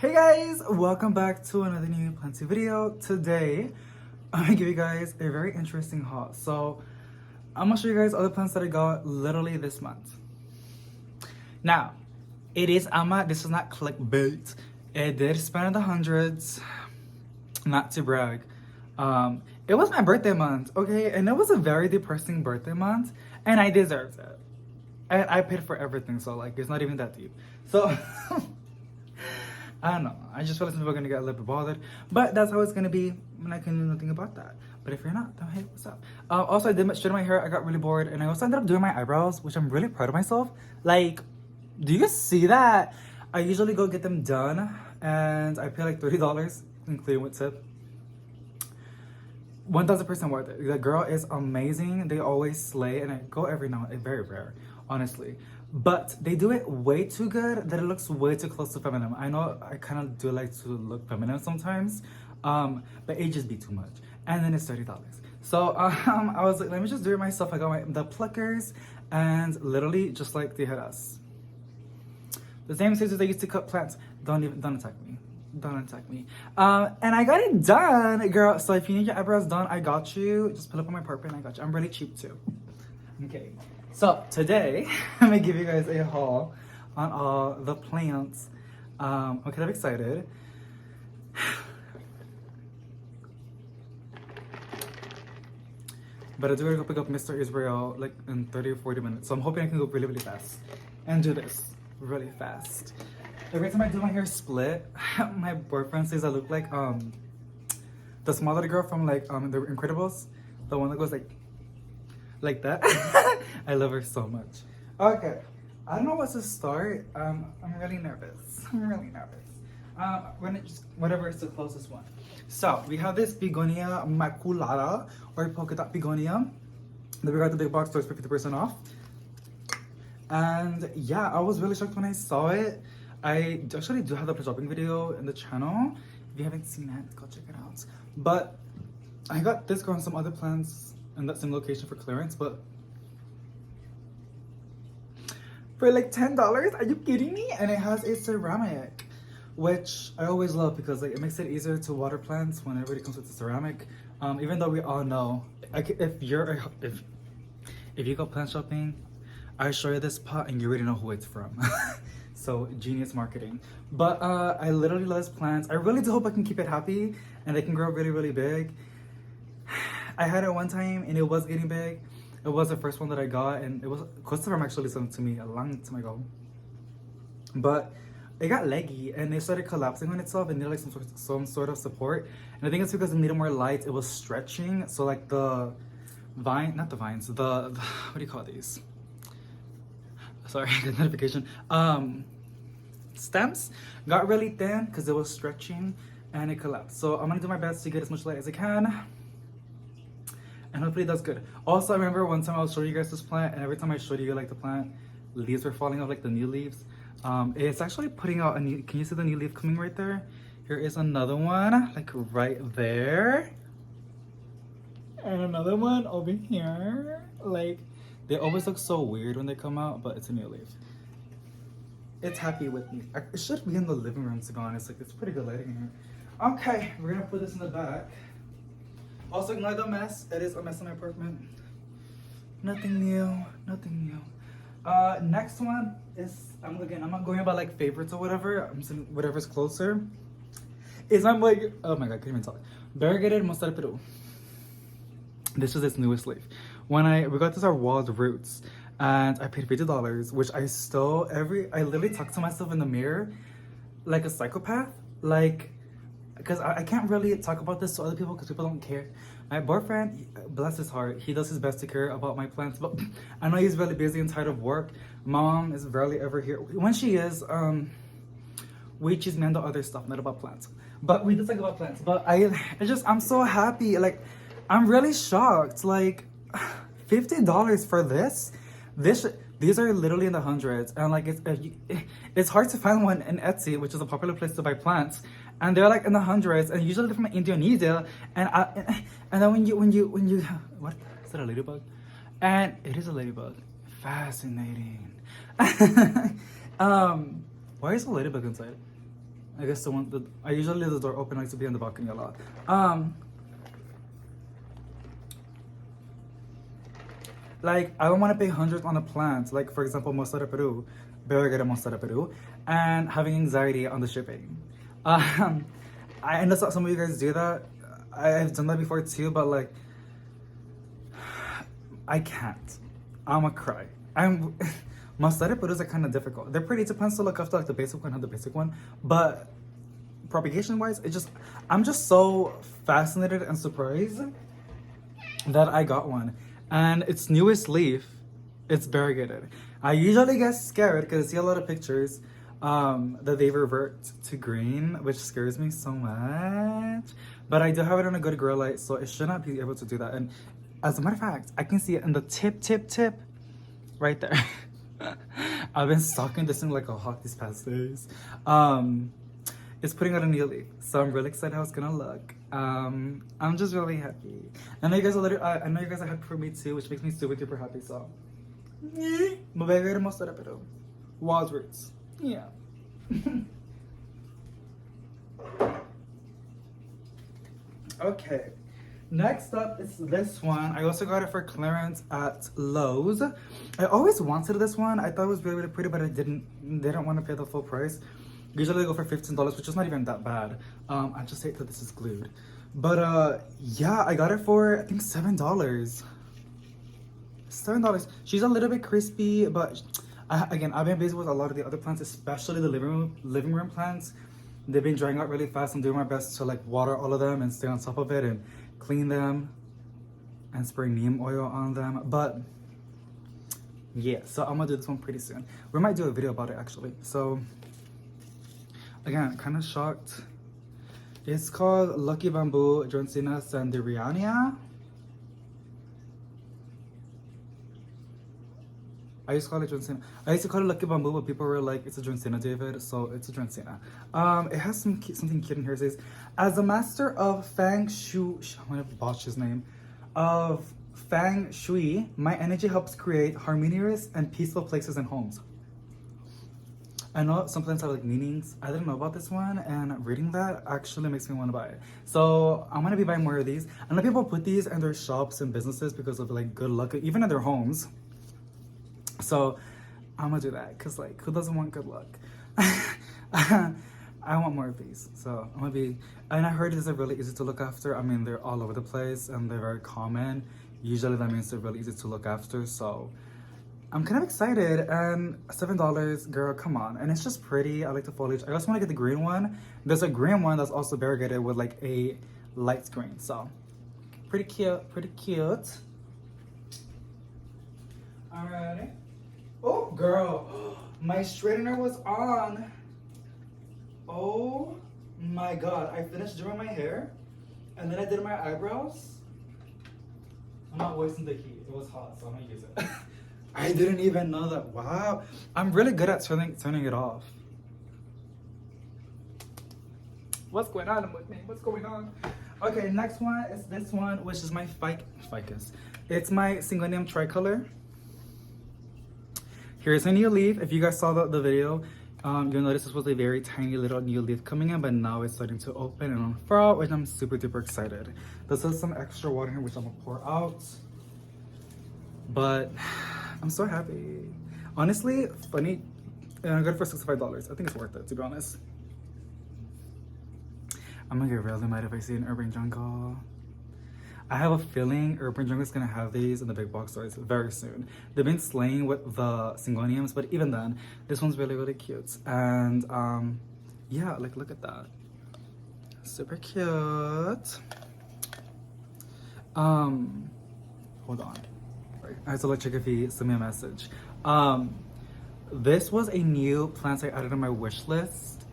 Hey guys, welcome back to another new planty video. Today, I'm gonna give you guys a very interesting haul. So, I'm gonna show you guys all the plants that I got literally this month. Now, this is not clickbait. It did spend in the hundreds, not to brag. It was my birthday month, okay? And it was a very depressing birthday month, and I deserved it. And I paid for everything, so like, it's not even that deep. So, I don't know. I just feel like some people are gonna get a little bit bothered, but that's how it's gonna be, and I can do nothing about that. But if you're not, then hey, what's up? Also, I did straighten my hair. I got really bored, and I also ended up doing my eyebrows, which I'm really proud of myself. Like, do you see that? I usually go get them done, and I pay like $30, including with tip. 1000% worth it. The girl is amazing. They always slay, and I go every now and very rare, honestly. But they do it way too good that it looks way too close to feminine. I know I kind of do like to look feminine sometimes, but it just be too much. And then it's $30. So I was like, let me just do it myself. I got the pluckers, and literally just like they had us. The same scissors they used to cut plants. Don't attack me. Don't attack me. And I got it done, girl. So if you need your eyebrows done, I got you. Just pull up on my apartment. I got you. I'm really cheap too. Okay. So today, I'm gonna give you guys a haul on all the plants. I'm kind of excited. But I do gotta go pick up Mr. Israel like in 30 or 40 minutes. So I'm hoping I can go really, really fast and do this really fast. Every time I do my hair split, my boyfriend says I look like the small little girl from like The Incredibles, the one that goes like that. I love her so much. Okay, I don't know what to start. I'm really nervous. I'm really nervous. When it just whatever is the closest one. So we have this begonia maculata or polka dot begonia that we got at the big box stores for 50% off. And yeah, I was really shocked when I saw it. I actually do have the shopping video in the channel. If you haven't seen it, go check it out. But I got this girl and some other plants in that same location for clearance, but for like $10. Are you kidding me? And it has a ceramic, which I always love because like it makes it easier to water plants whenever it comes with the ceramic. Even though we all know, if you go plant shopping, I show you this pot and you already know who it's from. So genius marketing. But I literally love this plants. I really do hope I can keep it happy and they can grow really, really big. I had it one time and it was getting big. It was the first one that I got, and it was Christopher actually sent it to me a long time ago. But it got leggy and it started collapsing on itself and needed like some sort of support. And I think it's because it needed more light. It was stretching, so like the vine, not the vines, the what do you call these? Sorry, I got notification. Stems got really thin because it was stretching and it collapsed. So I'm gonna do my best to get as much light as I can. And hopefully that's good. Also, I remember one time I was showing you guys this plant, and every time I showed you like the plant, leaves were falling off, like the new leaves. It's actually putting out a new, can you see the new leaf coming right there? Here is another one, like right there. And another one over here. Like, they always look so weird when they come out, but it's a new leaf. It's happy with me. It should be in the living room, to be honest. Like, it's pretty good lighting in here. Okay, we're gonna put this in the back. Also, ignore the mess. It is a mess in my apartment. Nothing new, nothing new. Next one is, I'm not going about like favorites or whatever. I'm saying whatever's closer. Is I'm like, oh my god, I can't even talk. Variegated Mostar Peru. This is its newest leaf. We got this our wild roots, and I paid $50, which I literally talk to myself in the mirror like a psychopath. Like, because I can't really talk about this to other people because people don't care. My boyfriend, bless his heart, he does his best to care about my plants, but I know he's really busy and tired of work. Mom is rarely ever here. When she is, we just handle other stuff, not about plants. But we do talk about plants. But I'm so happy. Like, I'm really shocked. Like, $50 for this? These are literally in the hundreds, and like it's hard to find one in Etsy, which is a popular place to buy plants, and they're like in the hundreds, and usually they're from Indonesia. And then when you what is that, a ladybug? And it is a ladybug. Fascinating. Why is a ladybug inside? I guess I usually leave the door open. I like to be on the balcony a lot. Like, I don't want to pay hundreds on a plant. Like, for example, Mostra Peru, Bergera Mostra Peru, and having anxiety on the shipping. I know some of you guys do that. I've done that before too, but like, I can't. I'ma cry. Mostra Perus are kind of difficult. They're pretty. It depends to look after like the basic one, have the basic one, but propagation wise, I'm just so fascinated and surprised that I got one. And its newest leaf, it's variegated. I usually get scared because I see a lot of pictures that they revert to green, which scares me so much. But I do have it on a good grow light, so it should not be able to do that. And as a matter of fact, I can see it in the tip, right there. I've been stalking this thing like a hawk these past days. It's putting out a new leaf, so I'm really excited how it's gonna look. I'm just really happy. I know you guys are happy for me too, which makes me super duper happy. So, mabagay mo sa pero wild roots, yeah. Okay, next up is this one. I also got it for clearance at Lowe's. I always wanted this one. I thought it was really pretty, but I didn't want to pay the full price. Usually they go for $15, which is not even that bad. I just hate that this is glued. But yeah, I got it for I think $7. $7. She's a little bit crispy, but again, I've been busy with a lot of the other plants, especially the living room plants. They've been drying out really fast. I'm doing my best to like water all of them and stay on top of it and clean them and spray neem oil on them. But yeah, so I'm gonna do this one pretty soon. We might do a video about it actually. So again, kind of shocked. It's called Lucky Bamboo Johnsina Sanderiania. I used to call it Johnsina. I used to call it Lucky Bamboo, but people were like, it's a Johnsina, David, so it's a Johnsina. It has something cute in here. It says, as a master of Feng Shui, I'm gonna botch his name, of Feng Shui, my energy helps create harmonious and peaceful places and homes. I know some plants have like meanings. I didn't know about this one, and reading that actually makes me want to buy it. So I'm gonna be buying more of these. I know people put these in their shops and businesses because of like good luck, even in their homes. So I'm gonna do that because like who doesn't want good luck? I want more of these. So I'm gonna be, and I heard these are really easy to look after. I mean, they're all over the place and they're very common. Usually that means they're really easy to look after. So I'm kind of excited, and $7, girl, come on. And it's just pretty. I like the foliage. I also want to get the green one. There's a green one that's also variegated with like a light green. So pretty cute, pretty cute. Alrighty. Oh, girl, my straightener was on. Oh my God, I finished doing my hair and then I did my eyebrows. I'm not wasting the heat. It was hot, so I'm gonna use it. I didn't even know that. Wow. I'm really good at turning it off. What's going on with me? What's going on? Okay, next one is this one, which is my ficus. It's my Syngonium tricolor. Here's a new leaf. If you guys saw the video, you'll notice this was a very tiny little new leaf coming in, but now it's starting to open and unfurl, which I'm super duper excited. This has some extra water here, which I'm gonna pour out. But I'm so happy. Honestly, funny, and I got it for $65. I think it's worth it, to be honest. I'm gonna get really mad if I see an Urban Jungle. I have a feeling Urban Jungle is gonna have these in the big box stores very soon. They've been slaying with the Syngoniums, but even then, this one's really, really cute. And yeah, like look at that. Super cute. Hold on. I have to check if he sent me a message. This was a new plant I added on my wish list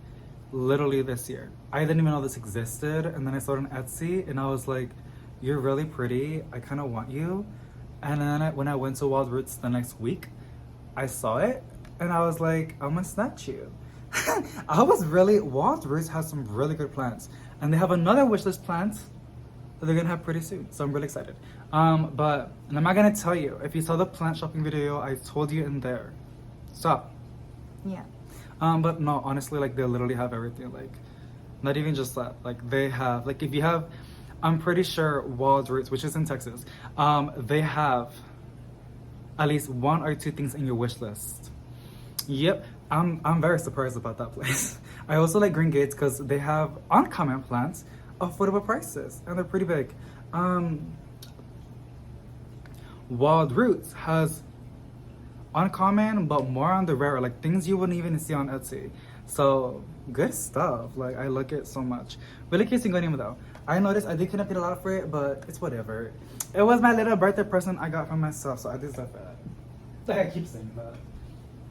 literally this year. I didn't even know this existed, and then I saw it on Etsy and I was like, you're really pretty, I kind of want you. And then when I went to Wild Roots the next week, I saw it and I was like, I'm gonna snatch you. Wild Roots has some really good plants, and they have another wishlist plant that they're gonna have pretty soon, so I'm really excited. But I'm not gonna tell you. If you saw the plant shopping video, I told you in there. Stop. Yeah. But no, honestly, like they literally have everything. Like, not even just that. Like they have, like if you have, I'm pretty sure Wild Roots, which is in Texas, they have at least one or two things in your wish list. Yep, I'm very surprised about that place. I also like Green Gates because they have uncommon plants, affordable prices, and they're pretty big. Wild Roots has uncommon but more on the rare, like things you wouldn't even see on Etsy. So good stuff. Like I like it so much. Really cute Syngonium though. I noticed I did couldn't pay a lot for it, but it's whatever. It was my little birthday present I got for myself, so I deserve that. Like I keep saying that.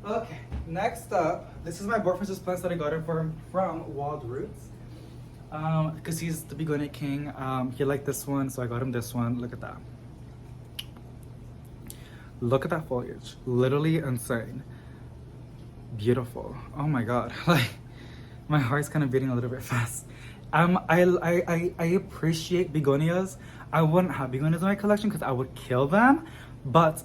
Okay, next up, this is my boyfriend's plants that I got it from Wild Roots. Because he's the begonia king. He liked this one, so I got him this one. Look at that. Look at that foliage. Literally insane. Beautiful. Oh my god. Like my heart's kind of beating a little bit fast. I appreciate begonias. I wouldn't have begonias in my collection because I would kill them, but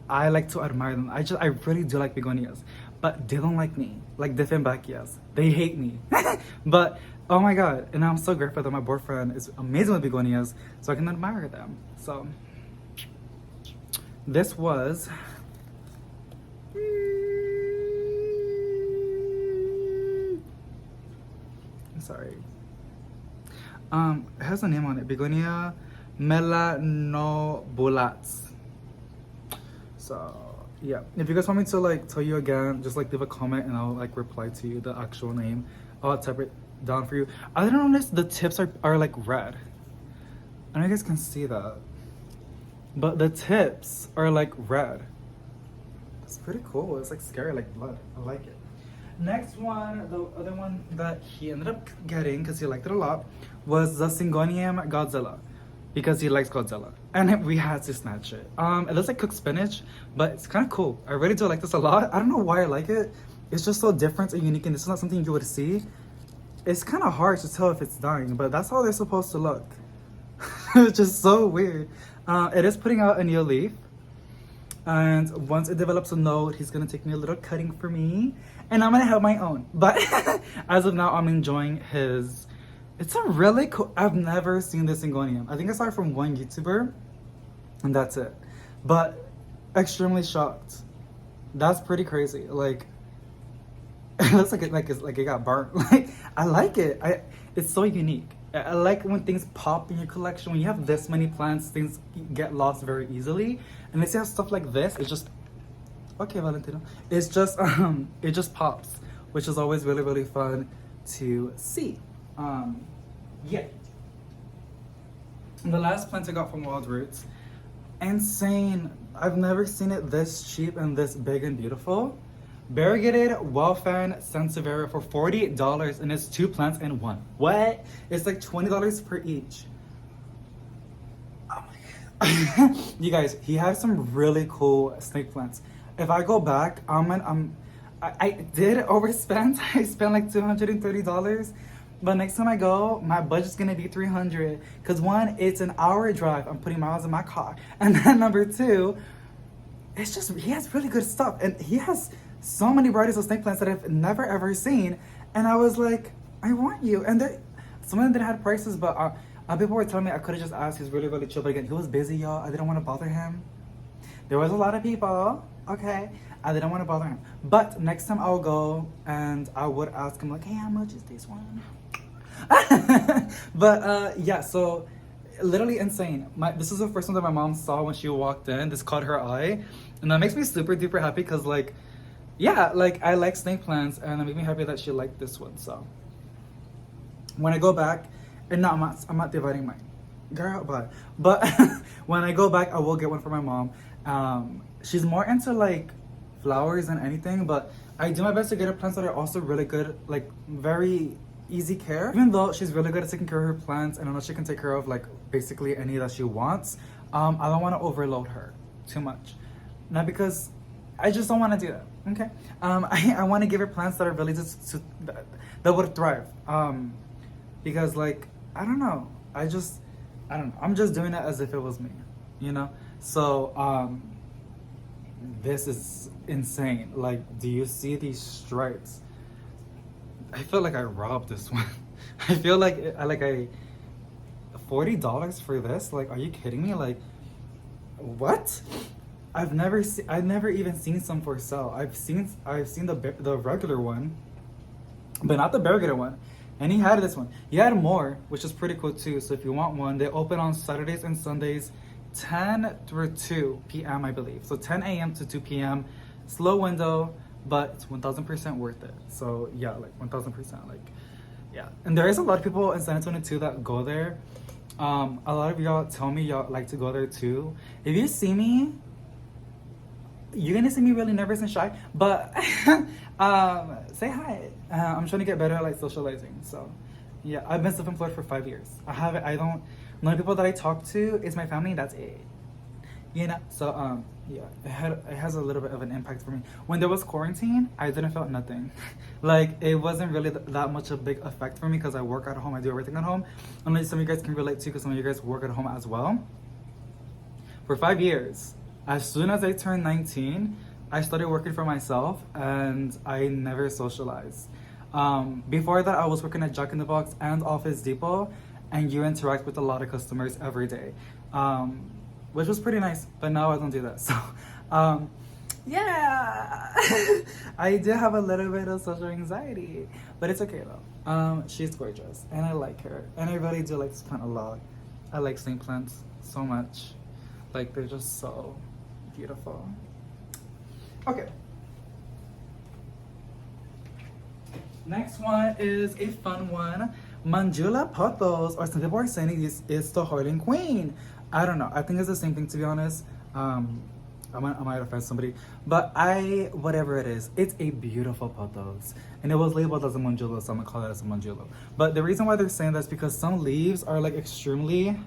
I like to admire them. I really do like begonias, but they don't like me. Like Dieffenbachia, they hate me. But oh my god, and I'm so grateful that my boyfriend is amazing with begonias, so I can admire them. So this was I'm sorry. It has a name on it. Begonia melanobulats. So yeah, if you guys want me to like tell you again, just like leave a comment and I'll like reply to you the actual name. I'll type it down for you. I didn't notice the tips are like red. I don't know if you guys can see that, but the tips are like red. It's pretty cool. It's like scary, like blood. I like it. Next one, the other one that he ended up getting because he liked it a lot, was the Syngonium Godzilla, because he likes Godzilla, and we had to snatch it. It looks like cooked spinach, but it's kind of cool. I really do like this a lot. I don't know why I like it. It's just so different and unique, and this is not something you would see. It's kind of hard to tell if it's dying, but that's how they're supposed to look. It's just so weird. It is putting out a new leaf, and once it develops a node, he's gonna take me a little cutting for me, and I'm gonna have my own. But as of now, I'm enjoying his. It's a really cool. I've never seen this Syngonium. I think I saw it from one YouTuber, and that's it. But extremely shocked. That's pretty crazy. Like it looks like it got burnt. Like I like it. It's so unique. I like when things pop in your collection. When you have this many plants, things get lost very easily. And if you have stuff like this, it's just okay, Valentino. It's just it just pops, which is always really, really fun to see. Yeah. And the last plant I got from Wild Roots, insane. I've never seen it this cheap and this big and beautiful. Variegated Wildfan Sansevieria for $48, and it's 2 plants in one. What? It's like $20 per each. Oh my god. You guys, he has some really cool snake plants. If I go back, I did overspend. I spent like $230. But next time I go, my budget's gonna be $300. Cause one, it's an hour drive. I'm putting miles in my car. And then number 2, it's just, he has really good stuff. And he has so many varieties of snake plants that I've never ever seen. And I was like, I want you. And some of them didn't have prices, but people were telling me I could have just asked. He's really, really chill. But again, he was busy, y'all. I didn't want to bother him. There was a lot of people, okay? I didn't want to bother him. But next time I'll go and I would ask him like, hey, how much is this one? But yeah, so literally insane. This is the first one that my mom saw when she walked in. This caught her eye. And that makes me super duper happy because like, yeah, like I like snake plants and it made me happy that she liked this one. So when I go back, and no, I'm not dividing mine. Girl, but when I go back, I will get one for my mom. She's more into like flowers than anything, but I do my best to get her plants that are also really good, like very easy care. Even though she's really good at taking care of her plants and I know she can take care of like basically any that she wants, I don't want to overload her too much. Not because I just don't want to do that, okay? I want to give her plants that are really just that would thrive. Because like, I don't know. I don't know. I'm just doing it as if it was me, you know? So, this is insane. Like, do you see these stripes? I feel like I robbed this one. I feel like I $40 for this? Like, are you kidding me? Like, what? I've never even seen some for sale. I've seen the regular one, but not the regular one. And he had this one. He had more, which is pretty cool too. So if you want one, they open on Saturdays and Sundays, 10 through 2 p.m. I believe. So 10 a.m. to 2 p.m. Slow window, but it's 1000% worth it. So yeah, like 1000%. Like, yeah. And there is a lot of people in San Antonio too that go there. A lot of y'all tell me y'all like to go there too. If you see me, you're gonna see me really nervous and shy, but say hi. I'm trying to get better at like socializing. So yeah, I've been self-employed for 5 years. I don't, the only people that I talk to is my family. That's it. You know, so yeah, it has a little bit of an impact for me. When there was quarantine, I didn't feel nothing. Like, it wasn't really that much a big effect for me because I work at home, I do everything at home. I know some of you guys can relate too because some of you guys work at home as well. For 5 years, as soon as I turned 19, I started working for myself and I never socialized. Before that, I was working at Jack in the Box and Office Depot, and you interact with a lot of customers every day. Which was pretty nice, but now I don't do that. So, yeah, I do have a little bit of social anxiety, but it's okay though. She's gorgeous, and I like her, and I really do like this plant a lot. I like St. Plants so much. Like, they're just so beautiful. Okay. Next one is a fun one. Manjula Potos, or some people are saying it's the Harlem Queen. I don't know. I think it's the same thing, to be honest. I might offend somebody, but whatever it is, it's a beautiful potos, and it was labeled as a manjula, so I'm gonna call it as a manjula. But the reason why they're saying that is because some leaves are like extremely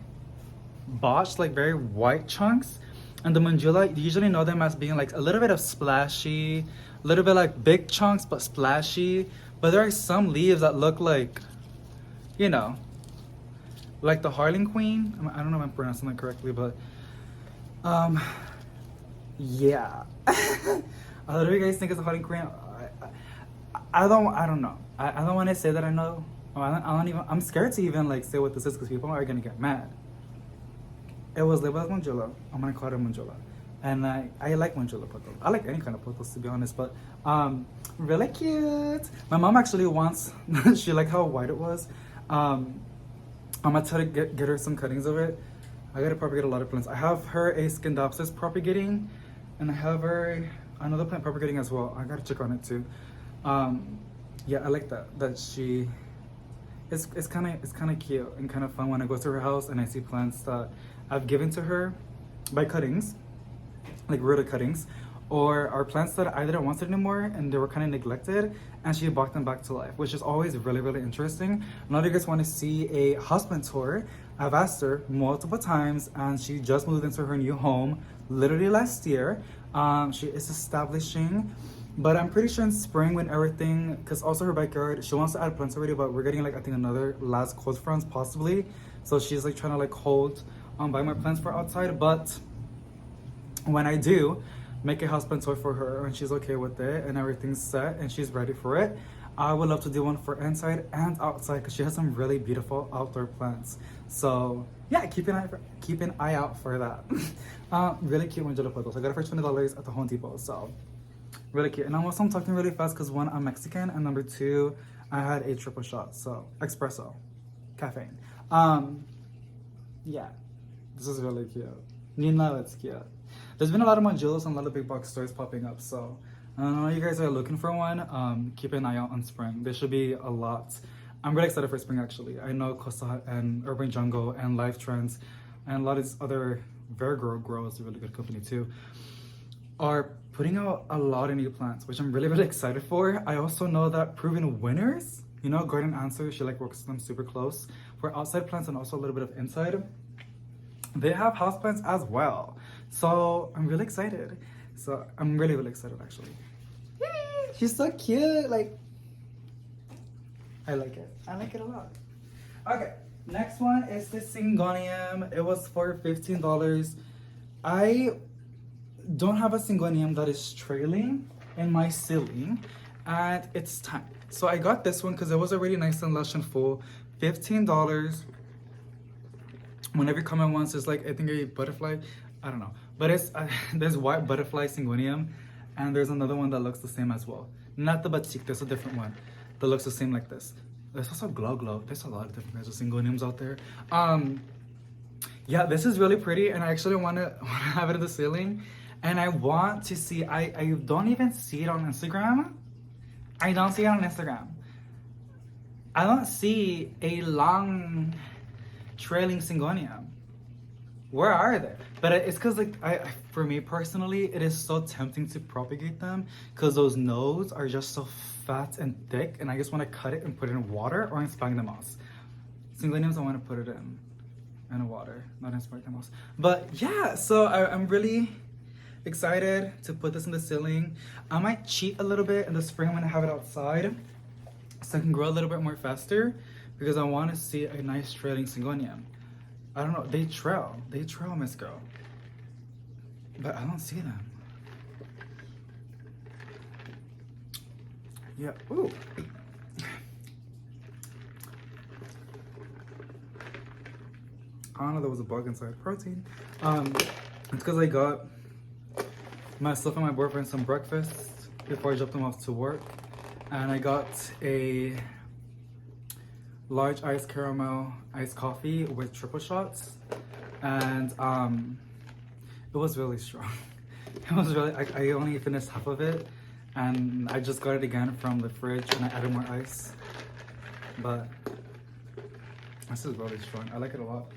botched, like very white chunks, and the manjula, you usually know them as being like a little bit of splashy, a little bit like big chunks but splashy. But there are some leaves that look like, you know, like the Harlem Queen. I don't know if I'm pronouncing that correctly, but yeah. A lot of you guys think it's a Harlem Queen. I don't know. I don't want to say that I know. I don't even. I'm scared to even like say what this is because people are gonna get mad. It was labeled as manjula. I'm gonna call it manjula, and I like manjula potos. I like any kind of potos, to be honest, but really cute. My mom actually wants. She liked how white it was. I'm gonna try to get her some cuttings of it. I gotta propagate a lot of plants. I have her a Scindapsus propagating, and I have her another plant propagating as well. I gotta check on it too. Yeah, I like that she. It's kind of cute and kind of fun when I go to her house and I see plants that I've given to her by cuttings, like rooted cuttings, or are plants that I didn't want anymore and they were kind of neglected, and she brought them back to life, which is always really, really interesting. A lot of you guys want to see a houseplant tour. I've asked her multiple times, and she just moved into her new home literally last year. She is establishing, but I'm pretty sure in spring when everything, because also her backyard, she wants to add plants already, but we're getting like I think another last cold front possibly. So she's like trying to like hold buy my plants for outside, but when I do make a houseplant toy for her and she's okay with it and everything's set and she's ready for it, I would love to do one for inside and outside because she has some really beautiful outdoor plants. So yeah, keep an eye out for that. Really cute manjula potos. I got it for $20 at the Home Depot. So really cute. And I'm talking really fast because one, I'm Mexican, and number two, I had a triple shot, so espresso, caffeine. Yeah, this is really cute. You know it's cute. There's been a lot of manjulas and a lot of big box stores popping up, so I don't know if you guys are looking for one. Keep an eye out on spring. There should be a lot. I'm really excited for spring actually. I know Costa and Urban Jungle and Life Trends and a lot of these other Grow is a really good company too, are putting out a lot of new plants, which I'm really, really excited for. I also know that Proven Winners, you know, Garden Answer, she like works with them super close for outside plants and also a little bit of inside. They have houseplants as well. So I'm really excited. So I'm really, really excited actually. Yay! She's so cute. Like, I like it. I like it a lot. Okay, next one is the Syngonium. It was for $15. I don't have a Syngonium that is trailing in my ceiling, and it's time. So I got this one because it was already nice and lush and full. $15. Whenever you come in once, there's like, I think a butterfly. I don't know. But it's there's white butterfly syngonium. And there's another one that looks the same as well. Not the batik, there's a different one that looks the same like this. There's also glow glow. There's a lot of different kinds of syngoniums out there. Yeah, this is really pretty, and I actually want to have it in the ceiling. And I want to see, I don't even see it on Instagram. I don't see it on Instagram. I don't see a long trailing syngonium. Where are they? But it's because, like, for me personally, it is so tempting to propagate them because those nodes are just so fat and thick, and I just want to cut it and put it in water or in sphagnum moss. Syngoniums, I want to put it in water, not in sphagnum moss. But yeah, so I'm really excited to put this in the ceiling. I might cheat a little bit in the spring when I have it outside so I can grow a little bit more faster because I want to see a nice trailing syngonium. I don't know, they trail, Miss Girl. But I don't see them. Yeah, ooh. I don't know, there was a bug inside protein. It's because I got myself and my boyfriend some breakfast before I dropped them off to work. And I got a large iced caramel iced coffee with triple shots. And it was really strong. It was really, I only finished half of it. And I just got it again from the fridge and I added more ice. But this is really strong. I like it a lot.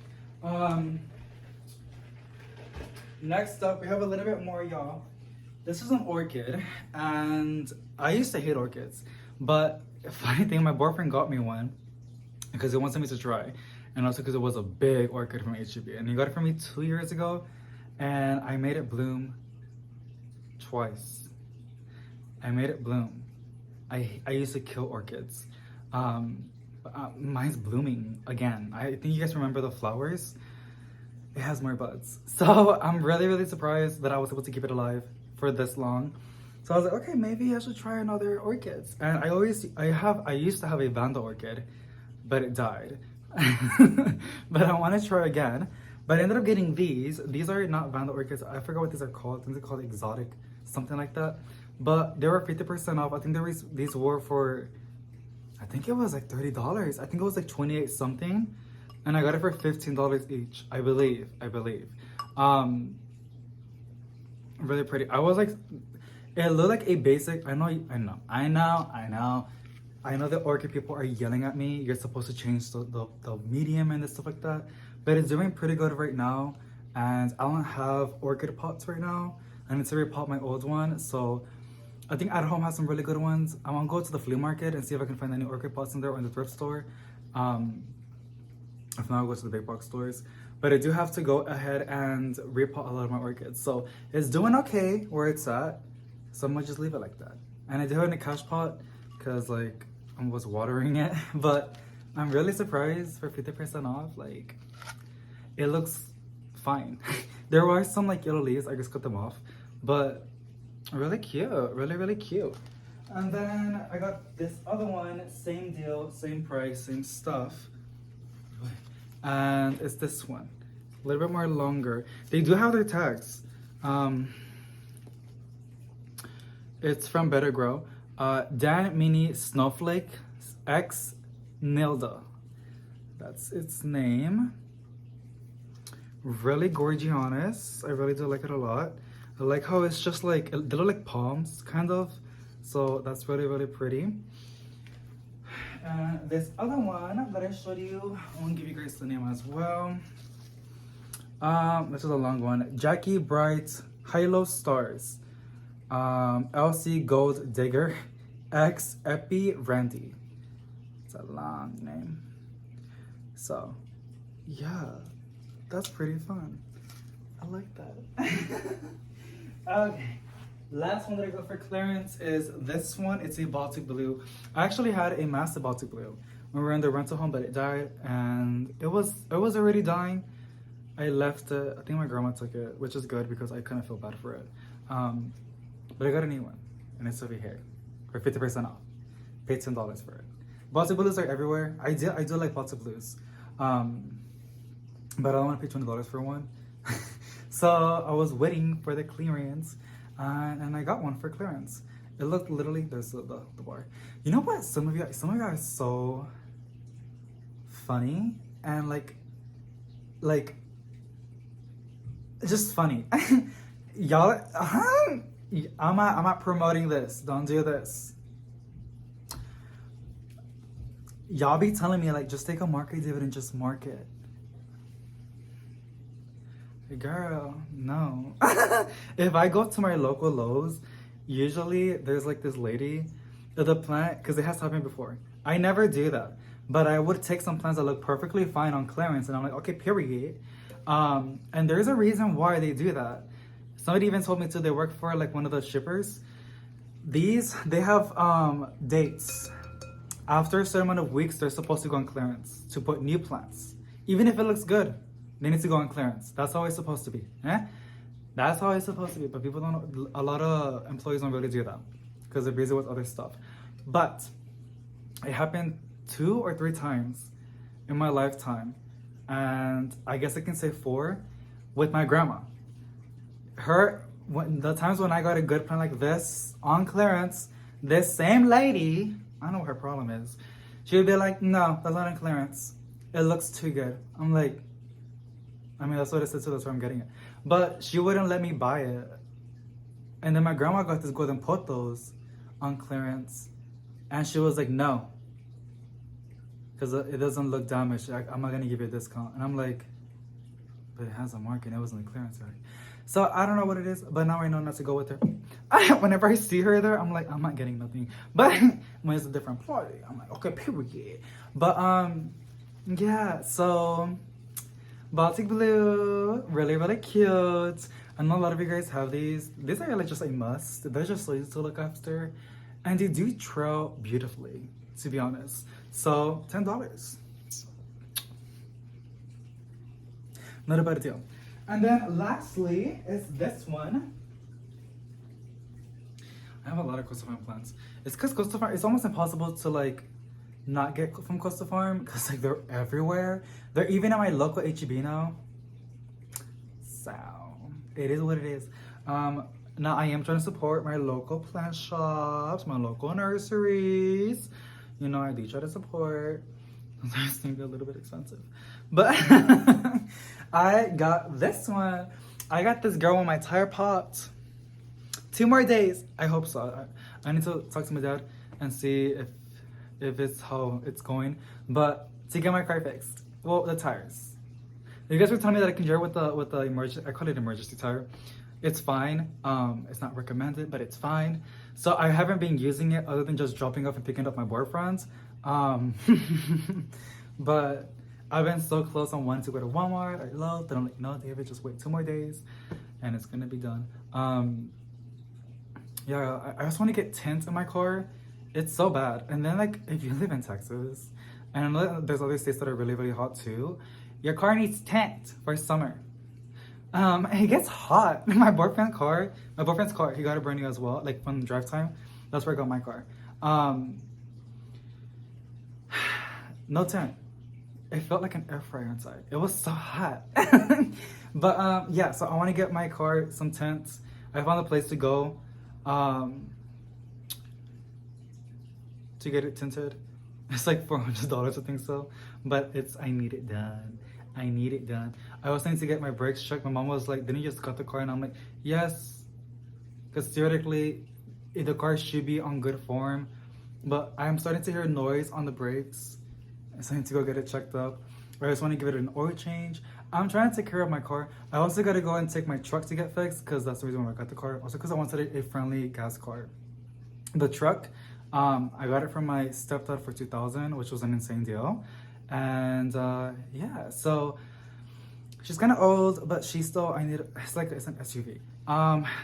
Next up, we have a little bit more, y'all. This is an orchid, and I used to hate orchids, but funny thing, my boyfriend got me one because he wanted me to try, and also because it was a big orchid from H-E-B, and he got it for me 2 years ago, and I made it bloom twice. I made it bloom. I used to kill orchids. Mine's blooming again. I think you guys remember the flowers. It has more buds. So I'm really, really surprised that I was able to keep it alive for this long. So I was like, okay, maybe I should try another orchids. And I used to have a Vanda orchid, but it died. But I want to try again. But I ended up getting these. These are not Vanda orchids. I forgot what these are called. I think they're called exotic, something like that. But they were 50% off. I think these were for, I think it was like $30. I think it was like 28 something. And I got it for $15 each, I believe. Really pretty. I was like, it looked like a basic, I know the orchid people are yelling at me. You're supposed to change the medium and stuff like that. But it's doing pretty good right now. And I don't have orchid pots right now. I need to repot my old one. So I think At Home has some really good ones. I want to go to the flea market and see if I can find any orchid pots in there or in the thrift store. If not, I'll go to the big box stores. But I do have to go ahead and repot a lot of my orchids. So it's doing okay where it's at. So I'm gonna just leave it like that. And I do have it in a cash pot because like I was watering it. But I'm really surprised for 50% off. Like, it looks fine. There were some like yellow leaves, I just cut them off. But really cute, really, really cute. And then I got this other one, same deal, same price, same stuff. And it's this one, a little bit more longer. They do have their tags. It's from Better Grow. Dan Mini Snowflake X Nilda. That's its name. Really gorgeous. I really do like it a lot. I like how it's just like, they look like palms, kind of. So that's really, really pretty. And this other one that I showed you, I want to give you guys the name as well. This is a long one. Jackie Bright Hilo Stars. LC Gold Digger X Epi Randy. It's a long name. So, yeah, that's pretty fun. I like that. Okay. Last one that I got for clearance is this one. It's a Baltic Blue. I actually had a massive Baltic Blue when we were in the rental home, but it died, and it was already dying. I left it. I think my grandma took it, which is good because I couldn't feel bad for it. But I got a new one, and it's over here for 50% off. pay $10 for it. Baltic blues are everywhere. I do like Baltic blues. But I don't want to pay $20 for one. So I was waiting for the clearance, and I got one for clearance. It looked literally, there's the bar. You know what? Some of you guys are so funny and like just funny. Y'all, I'm not promoting this. Don't do this. Y'all be telling me like, just take a market dividend, just mark it. Girl, no. If I go to my local Lowe's, usually there's like this lady at the plant, because it has happened before. I never do that, but I would take some plants that look perfectly fine on clearance, and I'm like, okay, period. And there's a reason why they do that. Somebody even told me too, they work for like one of the shippers. They have dates. After a certain amount of weeks, they're supposed to go on clearance to put new plants. Even if it looks good, they need to go on clearance. That's how it's supposed to be. That's how it's supposed to be. But people don't, a lot of employees don't really do that because they're busy with other stuff. But it happened 2 or 3 times in my lifetime. And I guess I can say 4 with my grandma. The times when I got a good plant like this on clearance, this same lady, I don't know what her problem is. She would be like, no, that's not on clearance. It looks too good. I'm like, I mean, that's what it said, so that's where I'm getting it. But she wouldn't let me buy it. And then my grandma got this golden potos on clearance. And she was like, no. Because it doesn't look damaged. I'm not going to give you a discount. And I'm like, but it has a mark and it was on clearance already. So I don't know what it is, but now I know not to go with her. Whenever I see her there, I'm like, I'm not getting nothing. But when it's a different party, I'm like, okay, period. But yeah, so Baltic blue, really, really cute. I know a lot of you guys have these. These are like just a must. They're just so easy to look after. And they do trail beautifully, to be honest. So $10. Not a bad deal. And then lastly is this one. I have a lot of Coastal Farm plants. It's because Coastal Farm, it's almost impossible to like not get from Coastal Farm because like they're everywhere. They're even at my local HEB now. So it is what it is. Now I am trying to support my local plant shops, my local nurseries. You know, I do try to support. Sometimes things are a little bit expensive. But I got this one. I got this girl when my tire popped. 2 more days. I hope so. I need to talk to my dad and see if it's how it's going. But to get my car fixed. Well, the tires. You guys were telling me that I can drive with the emergency. I call it emergency tire. It's fine. It's not recommended, but it's fine. So I haven't been using it other than just dropping off and picking up my boyfriends. But I've been so close on wanting to go to Walmart or Lowe's that I'm like, no, David, just wait 2 more days and it's gonna be done. Yeah, I just want to get tint in my car. It's so bad. And then like, if you live in Texas, and I know there's other states that are really, really hot too, your car needs tint for summer. It gets hot. My boyfriend's car, he got it brand new as well, like from drive time. That's where I got my car. No tint. It felt like an air fryer inside. It was so hot. But yeah, so I want to get my car some tints. I found a place to go to get it tinted. It's like $400, I think so. But I need it done. I need it done. I was saying to get my brakes checked. My mom was like, didn't you just cut the car? And I'm like, yes. Because theoretically, the car should be on good form. But I'm starting to hear noise on the brakes. So I need to go get it checked up. Or I just want to give it an oil change. I'm trying to take care of my car. I also got to go and take my truck to get fixed because that's the reason why I got the car. Also because I wanted a friendly gas car. The truck, I got it from my stepdad for $2,000, which was an insane deal. And yeah, so she's kind of old, but she's still, it's an SUV.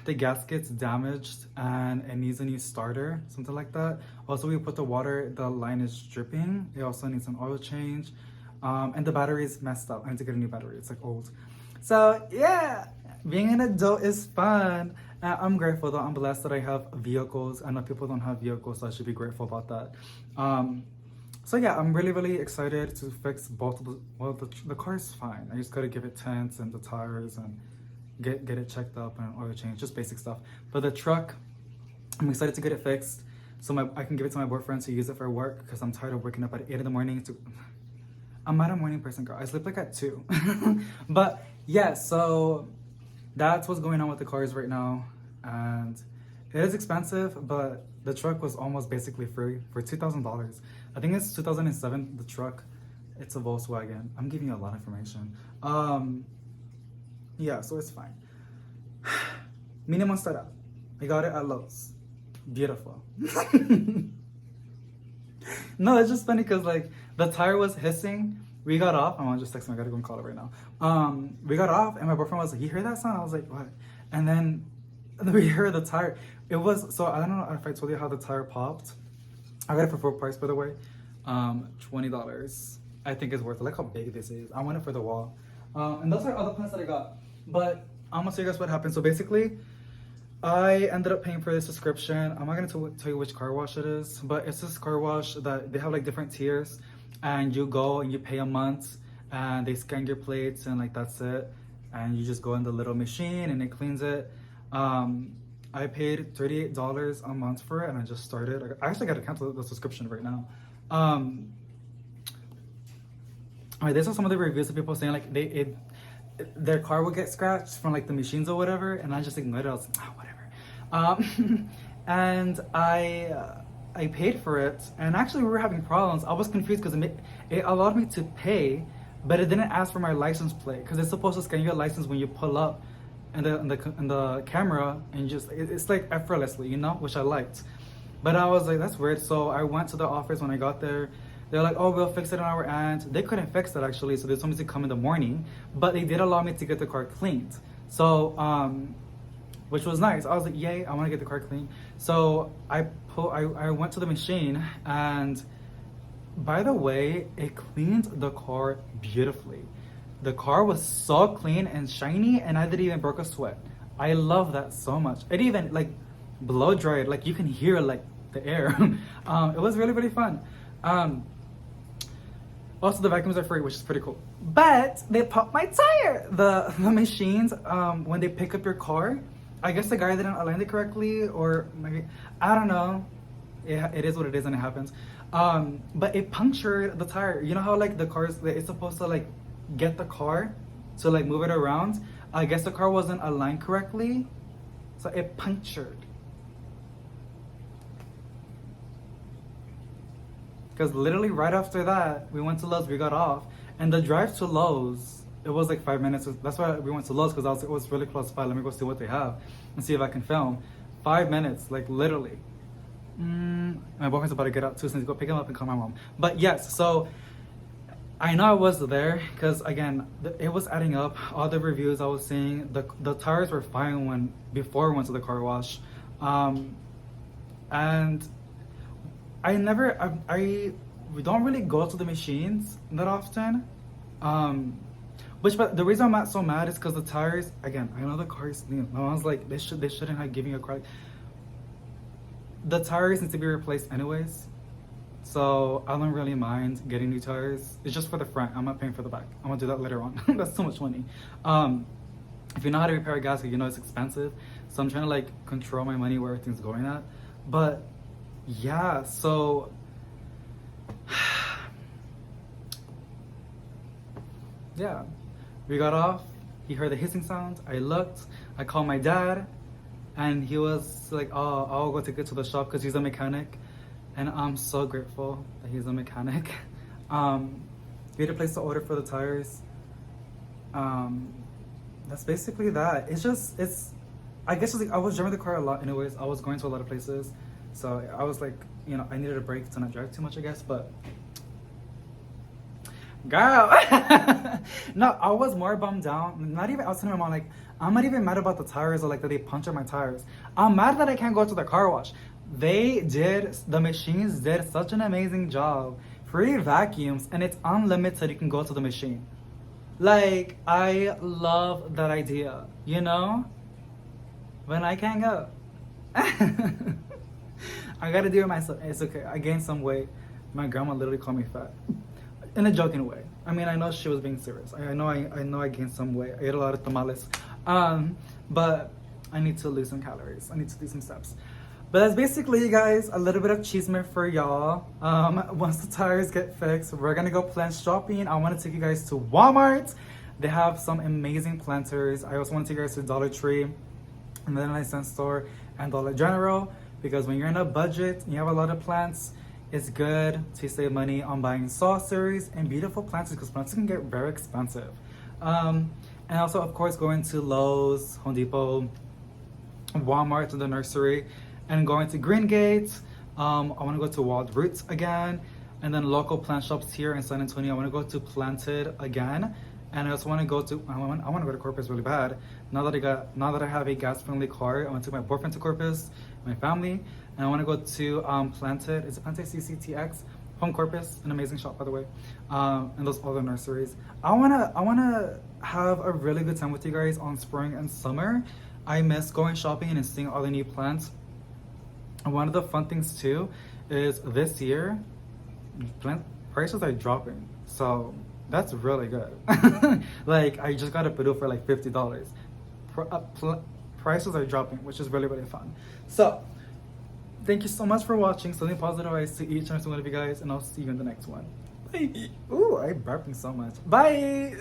The gasket's damaged and it needs a new starter, something like that. Also, we put the water, the line is dripping. It also needs an oil change. And the battery is messed up. I need to get a new battery. It's like old. So yeah, being an adult is fun. I'm grateful though. I'm blessed that I have vehicles. I know people don't have vehicles, so I should be grateful about that. Um, so yeah, I'm really, really excited to fix both of the car is fine. I just gotta give it tints and the tires and get it checked up and oil change, just basic stuff. But the truck, I'm excited to get it fixed so I can give it to my boyfriend to use it for work because I'm tired of waking up at 8 in the morning to. I'm not a morning person, girl. I sleep like at 2. But yeah, so that's what's going on with the cars right now. And it is expensive, but the truck was almost basically free for $2,000. I think it's 2007, the truck. It's a Volkswagen. I'm giving you a lot of information. Yeah, so it's fine. Mini Monstera. I got it at Lowe's. Beautiful. No, it's just funny because like the tire was hissing. We got off. I'm just texting. I gotta go and call it right now. We got off, and my boyfriend was like, "You hear that sound?" I was like, "What?" And then we heard the tire. It was so I don't know if I told you how the tire popped. I got it for full price, by the way. $20. I think it's worth it. Look how big this is. I want it for the wall. And those are other plants that I got. But I'm gonna tell you guys what happened. So basically, I ended up paying for this subscription. I'm not gonna tell you which car wash it is, but it's this car wash that they have like different tiers, and you go and you pay a month, and they scan your plates and like that's it, and you just go in the little machine and it cleans it. I paid $38 a month for it, and I just started. I actually got to cancel the subscription right now. Alright, these are some of the reviews of people saying like their car would get scratched from like the machines or whatever, and I just ignored it. I was like, whatever. And I paid for it, and actually we were having problems. I was confused because it allowed me to pay, but it didn't ask for my license plate because it's supposed to scan your license when you pull up in the camera, and just it's like effortlessly, you know, which I liked. But I was like, that's weird. So I went to the office when I got there. They're like, oh, we'll fix it on our end. They couldn't fix it actually, so they told me to come in the morning, but they did allow me to get the car cleaned. So, which was nice. I was like, yay, I want to get the car clean. So I went to the machine, and by the way, it cleaned the car beautifully. The car was so clean and shiny, and I didn't even break a sweat. I love that so much. It even like blow dried, like you can hear like the air. It was really, really fun. Also, the vacuums are free, which is pretty cool. But they popped my tire. The machines, when they pick up your car, I guess the guy didn't align it correctly, or maybe, I don't know. It is what it is, and it happens. But it punctured the tire. You know how like the cars, it's supposed to like get the car to like move it around. I guess the car wasn't aligned correctly, so it punctured. Because literally right after that, we went to Lowe's, we got off, and the drive to Lowe's, it was like 5 minutes. That's why we went to Lowe's, because it was really close by. Let me go see what they have and see if I can film. 5 minutes, like literally. My boyfriend's about to get out too, so I need to go pick him up and call my mom. But yes, so I know I was there because again, it was adding up. All the reviews I was seeing, the tires were fine before we went to the car wash, and we don't really go to the machines that often. But the reason I'm not so mad is because the tires, again, I know the car is new. My mom's like, they shouldn't have given you a car. The tires need to be replaced anyways. So I don't really mind getting new tires. It's just for the front. I'm not paying for the back. I'm gonna do that later on. That's too much money. If you know how to repair a gasket, you know it's expensive. So I'm trying to like control my money where everything's going at. But yeah, so yeah, we got off. He heard the hissing sound. I looked. I called my dad, and he was like, "Oh, I'll go take it to the shop because he's a mechanic." And I'm so grateful that he's a mechanic. We had to place the order for the tires. That's basically that. I guess it's like I was driving the car a lot anyways. I was going to a lot of places. So I was like, you know, I needed a break to not drive too much, I guess, but girl. No, I was more bummed out. Not even, I was telling my mom, like, I'm not even mad about the tires or like that they punctured my tires. I'm mad that I can't go to the car wash. The machines did such an amazing job. Free vacuums, and it's unlimited. You can go to the machine. Like, I love that idea, you know? when I can't go. I gotta do it myself. It's okay. I gained some weight. My grandma literally called me fat. In a joking way. I mean, I know she was being serious. I know I gained some weight. I ate a lot of tamales. But I need to lose some calories. I need to do some steps. But that's basically, you guys, a little bit of cheeseman for y'all. Once the tires get fixed, we're gonna go plant shopping. I want to take you guys to Walmart. They have some amazing planters. I also want to take you guys to Dollar Tree, and then 99-cent store, and Dollar General, because when you're in a budget and you have a lot of plants, it's good to save money on buying saucers and beautiful plants, because plants can get very expensive. And also, of course, going to Lowe's, Home Depot, Walmart, to the nursery, and going to Green Gate. I want to go to Wild Roots again, and then local plant shops here in San Antonio. I want to go to Planted again, and I also want to go to I want to go to Corpus really bad. Now that I have a gas-friendly car, I want to take my boyfriend to Corpus, my family, and I want to go to Planted. It's Planted CCTX, Home Corpus, an amazing shop by the way, and those other nurseries. I wanna have a really good time with you guys on spring and summer. I miss going shopping and seeing all the new plants. And one of the fun things too is this year, plant prices are dropping, so that's really good. Like, I just got a Peru for like $50. Prices are dropping, which is really, really fun. So thank you so much for watching. Something positive I see each and every one of you guys, and I'll see you in the next one. Bye. Ooh, I'm burping so much. Bye.